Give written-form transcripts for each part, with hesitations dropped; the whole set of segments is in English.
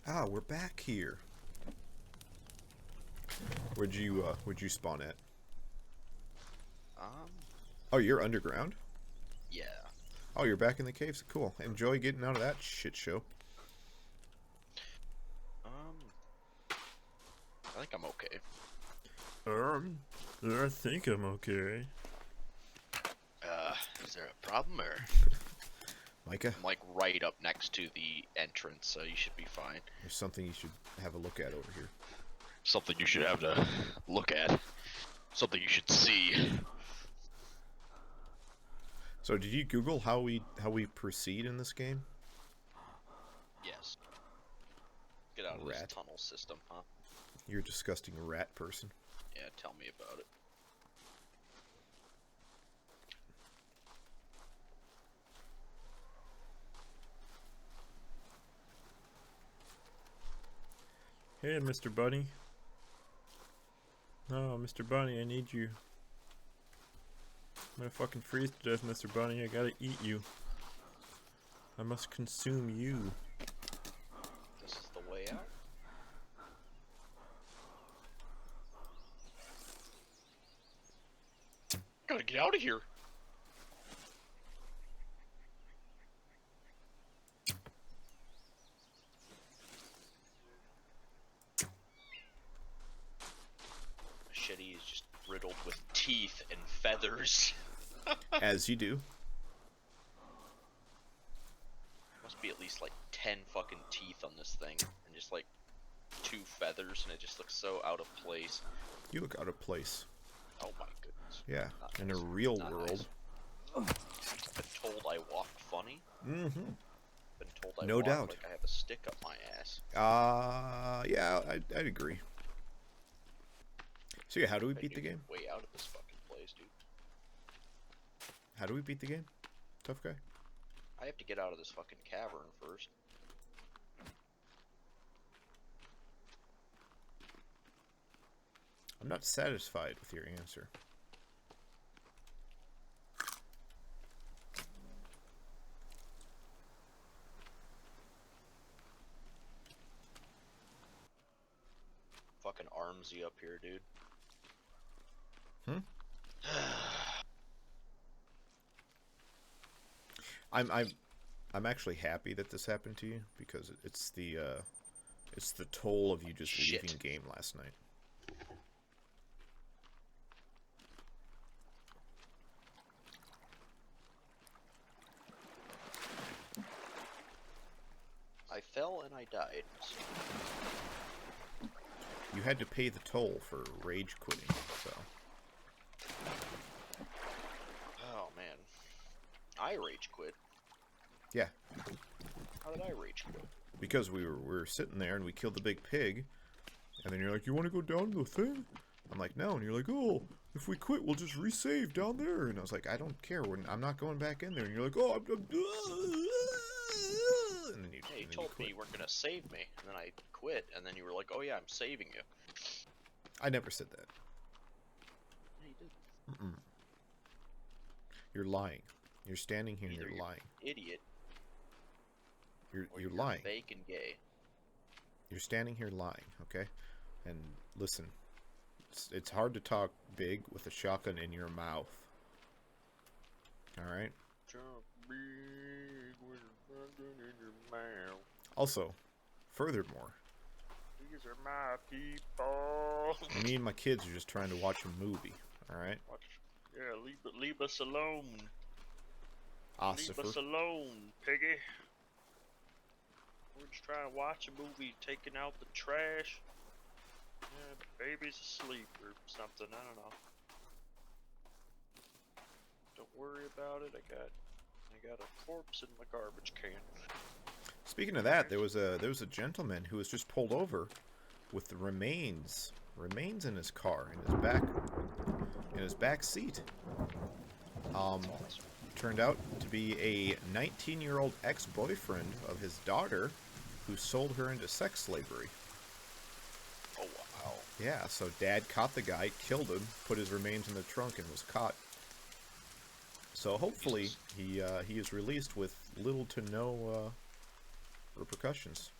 Ah, we're back here. Where'd you spawn at? Um, Oh, you're underground? yeah. Oh, you're back in the caves. Cool. Enjoy getting out of that shit show. Um, I think I'm okay. Um, I think I'm okay. Is there a problem or? Micah, I'm like right up next to the entrance, so you should be fine. there's something you should have a look at over here. Something you should have to look at. Something you should see. So, did you Google how we proceed in this game? Yes. Get out of this Rat. tunnel system, huh? You're a disgusting rat person. Yeah, tell me about it. Hey, Mr. Bunny. No, Mr. Bunny, I need you. I'm gonna fucking freeze to death, Mr. Bunny. I gotta eat you. I must consume you. This is the way out. Gotta get out of here. Machete is just riddled with teeth and feathers. As you do. Must be at least like 10 fucking teeth on this thing, and just like 2 feathers, and it just looks so out of place. You look out of place. Oh my goodness. Yeah, Not in a nice. real Not world. nice. Been told I walk funny. Mm-hmm. Been told I No walk doubt. like I have a stick up my ass. Yeah, I'd agree. So yeah, how do we I beat the knew game? Way out of this fucking place, dude. How do we beat the game? Tough guy. I have to get out of this fucking cavern first. I'm not satisfied with your answer. Fucking armsy up here, dude. Hmm? I'm actually happy that this happened to you because it's the toll of you just Shit. leaving game last night. I fell and I died. You had to pay the toll for rage quitting, so Oh man. I rage quit. yeah. How did I rage quit? Because we were sitting there and we killed the big pig, and then you're like, "You want to go down the thing?" I'm like, "No," and you're like, "Oh, if we quit, we'll just resave down there." And I was like, "I don't care. I'm not going back in there." And you're like, "Oh, and then you, Hey, you and then told you me quit. you weren't gonna save me, and then I quit, and then you were like, "Oh yeah, I'm saving you." I never said that. Yeah, you did. Mm-mm. You're lying. You're standing here and Either you're you're lying. an idiot, or You're lying. fake and gay. You're standing here lying, okay? And listen, it's hard to talk big with a shotgun in your mouth. All right. Jump big with a shotgun in your mouth. Also, furthermore, These are my people. me and my kids are just trying to watch a movie. All right. Yeah, leave us alone. Leave us Ossifer. alone, piggy. We're just trying to watch a movie, taking out the trash. Yeah, the baby's asleep or something. I don't know. Don't worry about it. I got a corpse in my garbage can. Speaking of that, there was a gentleman who was just pulled over with the remains in his car in his back seat. Turned out to be a 19-year-old ex-boyfriend of his daughter who sold her into sex slavery. Oh wow. Yeah, so dad caught the guy, killed him, put his remains in the trunk, and was caught. So hopefully he is released with little to no repercussions.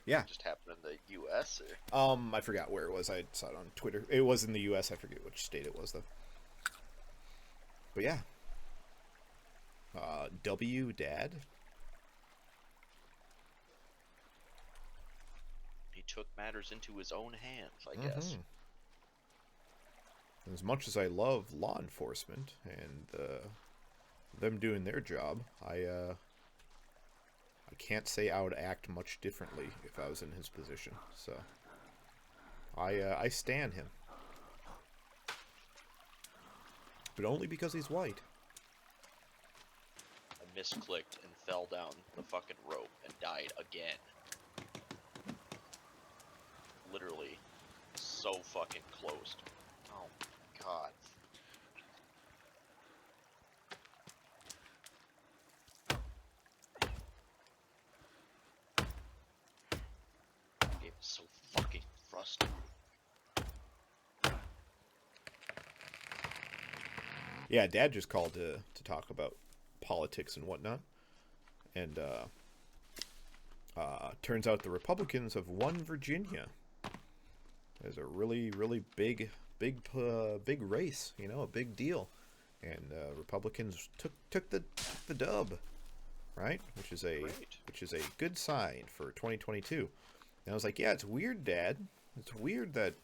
Yeah. Just happened in the U.S. or? I forgot where it was. I saw it on Twitter. It was in the U.S. I forget which state it was though. But yeah. W Dad. He took matters into his own hands, I guess. As much as I love law enforcement and them doing their job, I can't say I would act much differently if I was in his position. So I stan him, but only because he's white. I misclicked and fell down the fucking rope and died again. Literally, so fucking close. Oh my god. It was so fucking frustrating. Yeah, Dad just called to talk about politics and whatnot, and turns out the Republicans have won Virginia. There's a really big race, you know, a big deal, and Republicans took the dub, right? Which is a good sign for 2022. And I was like, yeah, it's weird, Dad. It's weird that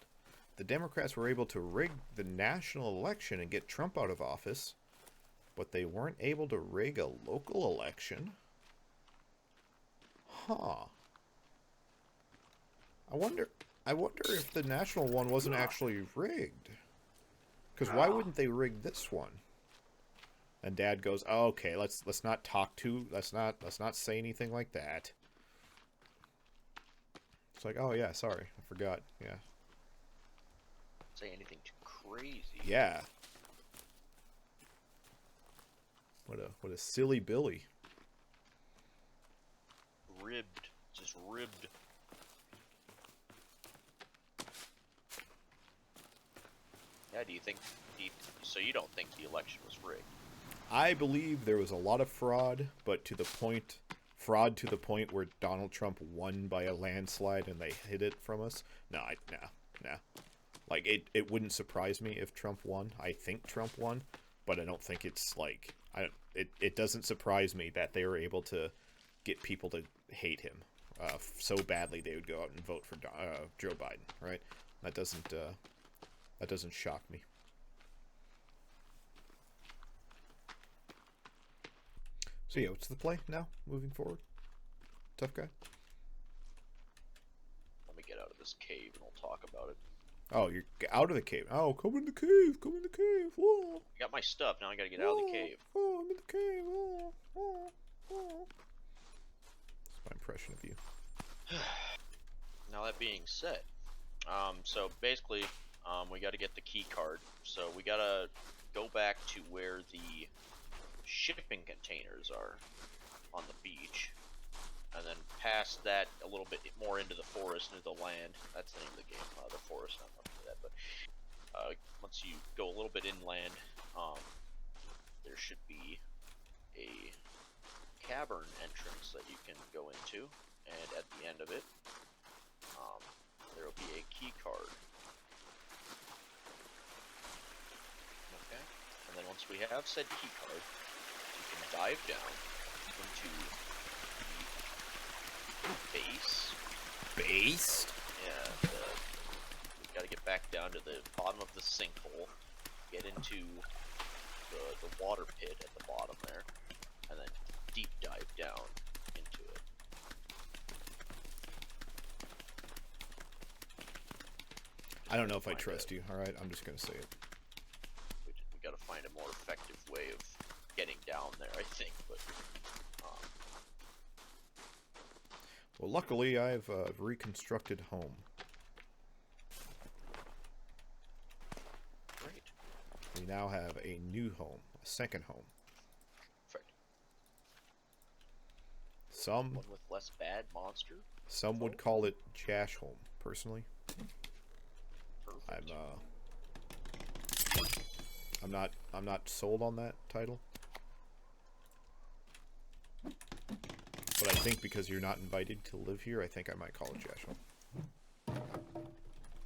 the Democrats were able to rig the national election and get Trump out of office, but they weren't able to rig a local election. Huh. I wonder if the national one wasn't actually rigged. Because why wouldn't they rig this one? And Dad goes, oh, "Okay, let's not say anything like that." It's like, "Oh yeah, sorry, I forgot." Yeah. Say anything too crazy. Yeah. What a silly Billy. Ribbed. Just ribbed. Yeah, so you don't think the election was rigged? I believe there was a lot of fraud, but to the point where Donald Trump won by a landslide and they hid it from us. No. Like, it wouldn't surprise me if Trump won. I think Trump won, but I don't think it's like... It doesn't surprise me that they were able to get people to hate him so badly they would go out and vote for Joe Biden, right? That doesn't shock me. So yeah, what's the play now, moving forward? Tough guy? Let me get out of this cave and we'll talk about it. Oh, you're out of the cave. Oh, come in the cave. Come in the cave. Whoa. I got my stuff. Now I gotta get out of the cave. Oh, I'm in the cave. Oh. That's my impression of you. Now that being said, so basically, we gotta get the key card. So we gotta go back to where the shipping containers are on the beach. And then past that a little bit more into the forest, into the land. That's the name of the game, the forest, I'm not into that, but once you go a little bit inland, there should be a cavern entrance that you can go into, and at the end of it, there will be a key card. Okay, and then once we have said key card, you can dive down into base? Yeah, we gotta get back down to the bottom of the sinkhole, get into the water pit at the bottom there, and then deep dive down into it. I don't know if I trust you, alright? I'm just gonna say it. We gotta find a more effective way of getting down there, I think, but... Well, luckily, I've reconstructed home. Great. We now have a new home, a second home. Perfect. Some One with less bad monster? would call it Jash home, personally. Perfect. I'm not sold on that title. But I think because you're not invited to live here, I think I might call it Jeshua.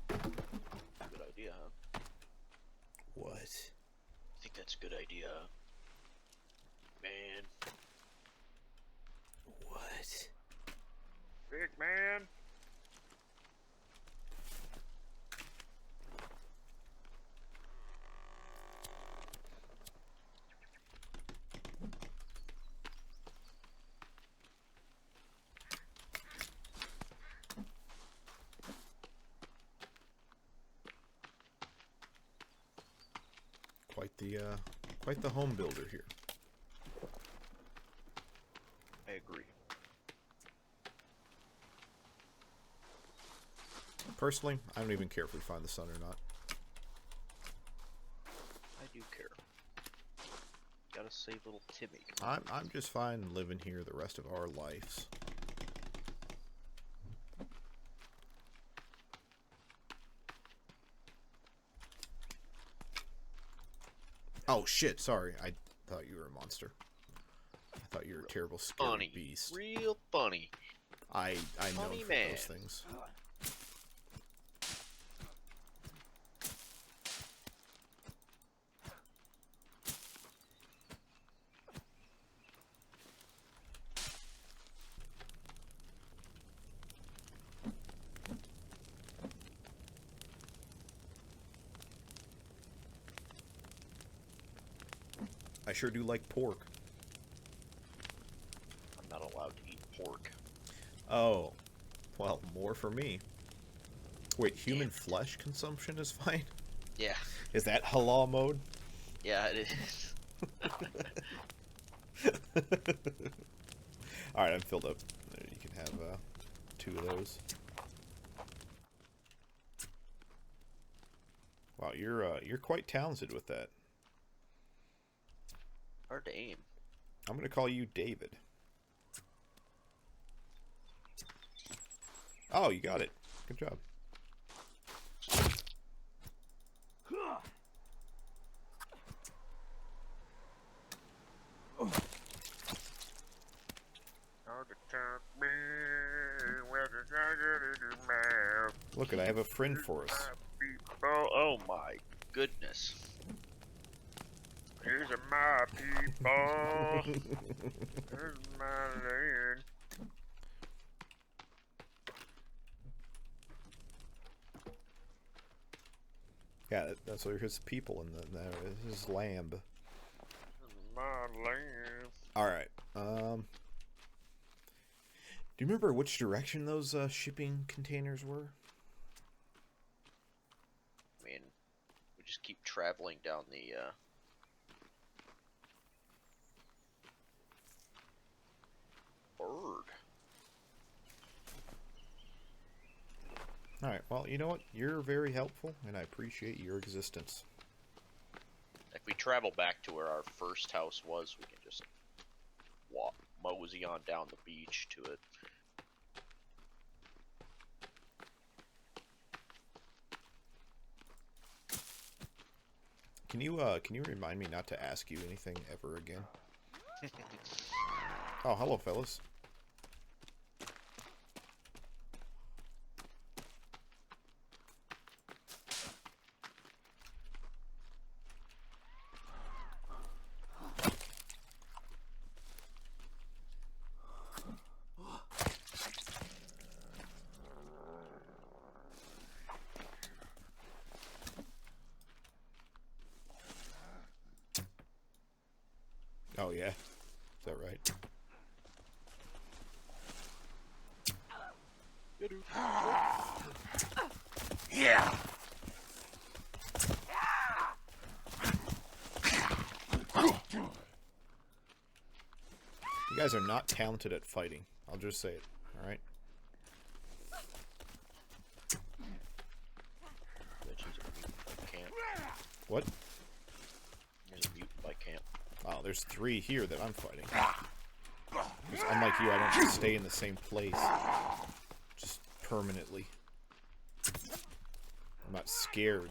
Good idea, huh? What? I think that's a good idea. Man. What? Big man. Quite the home builder here. I agree. Personally, I don't even care if we find the sun or not. I do care. Gotta save little Timmy. I'm just fine living here the rest of our lives. Oh shit, sorry. I thought you were a monster. I thought you were a terrible, scary Funny. beast. Real funny. I know Funny for man. those things. I sure do like pork. I'm not allowed to eat pork. Oh, well, more for me. Wait, human Damn. flesh consumption is fine? Yeah. Is that halal mode? Yeah, it is. Alright, I'm filled up. You can have 2 of those. Wow, you're quite talented with that. Hard to aim. I'm gonna call you David. Oh, you got it. Good job. Look it, I have a friend for us. Oh my goodness. These are my people. This is my land. Yeah, that's what his people in his lamb. This is my land. Alright, do you remember which direction those shipping containers were? I mean, we just keep traveling down the, bird. Alright, well, you know what? You're very helpful, and I appreciate your existence. If we travel back to where our first house was, we can just walk, mosey on down the beach to it. Can you remind me not to ask you anything ever again? Oh, hello, fellas. Oh, yeah. Is that right? Yeah. You guys are not talented at fighting. I'll just say it. Alright? Camp. What? There's a mutant by camp. Oh, there's 3 here that I'm fighting. Because unlike you, I don't just stay in the same place. Just permanently. I'm not scared.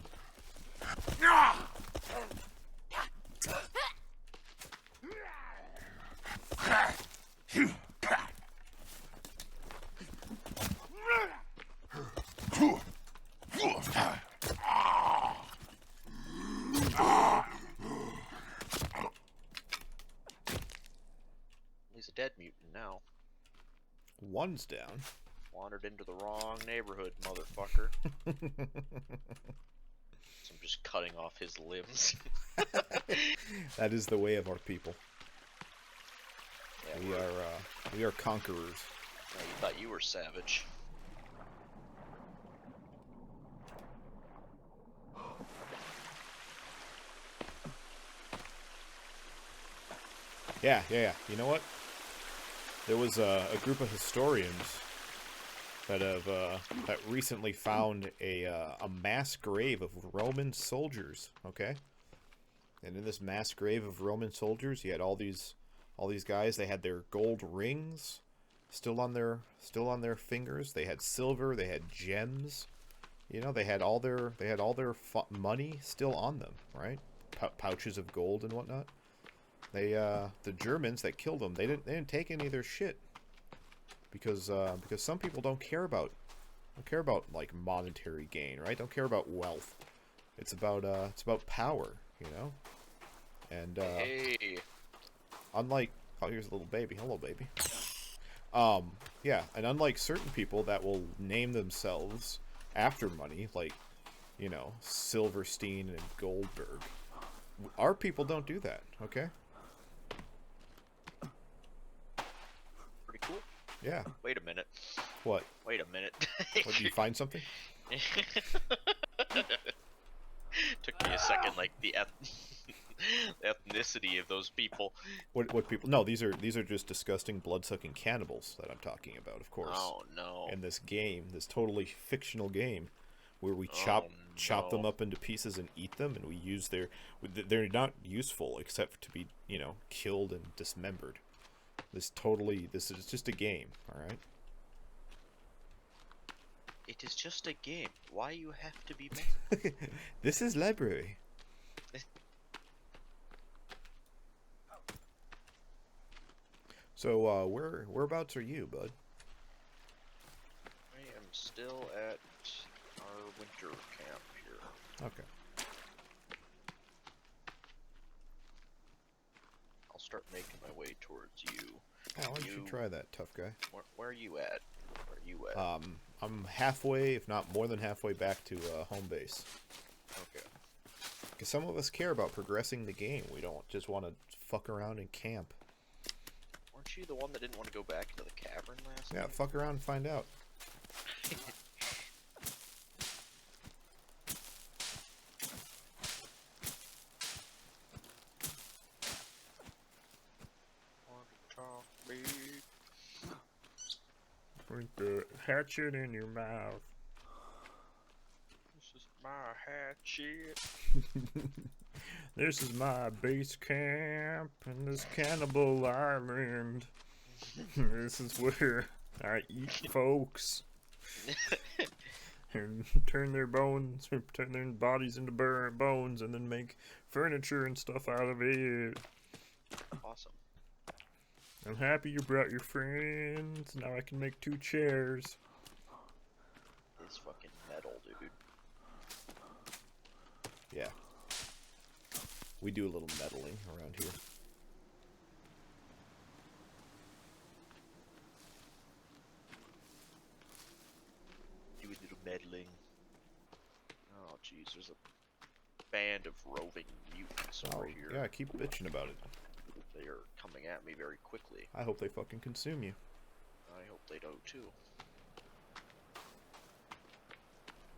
He's a dead mutant now. One's down. Wandered into the wrong neighborhood, motherfucker. So I'm just cutting off his limbs. That is the way of our people. Yeah, We are conquerors. you thought you were savage. Yeah. You know what? There was a group of historians that have that recently found a mass grave of Roman soldiers. Okay, and in this mass grave of Roman soldiers, you had all these guys. They had their gold rings still on their fingers. They had silver. They had gems. You know, they had all their money still on them, right? Pouches of gold and whatnot. They the Germans that killed them, they didn't take any of their shit because some people don't care about like monetary gain, right? Don't care about wealth. It's about power, you know. And Hey. unlike, oh, here's a little baby. Hello, baby. Yeah, and unlike certain people that will name themselves after money, like, you know, Silverstein and Goldberg, our people don't do that. Okay. Pretty cool. Yeah. Wait a minute. What? Wait a minute. What, did you find something? Took me a second, like the ethnicity of those people. What people? No, these are just disgusting, blood-sucking cannibals that I'm talking about, of course. Oh no. In this game, this totally fictional game, where we chop them up into pieces and eat them, and we use they're not useful except to be, you know, killed and dismembered. This is just a game, all right? It is just a game. Why you have to be mad? This is library. So, whereabouts are you, bud? I am still at our winter camp here. Okay. I'll start making my way towards you. Oh, why don't you try that, tough guy? Where are you at? Where are you at? I'm halfway, if not more than halfway back to home base. Okay. Because some of us care about progressing the game. We don't just want to fuck around and camp. Weren't you the one that didn't want to go back into the cavern last Yeah, night? fuck around and find out. Put the hatchet in your mouth. This is my hatchet. This is my base camp in this cannibal island. This is where I eat folks and turn their bodies into bones and then make furniture and stuff out of it. Awesome. I'm happy you brought your friends. Now I can make 2 chairs. It's fucking metal, dude. Yeah. We do a little meddling around here. Do a little meddling. Oh, jeez, there's a band of roving mutants over here. Yeah, keep bitching about it. They are coming at me very quickly. I hope they fucking consume you. I hope they do too.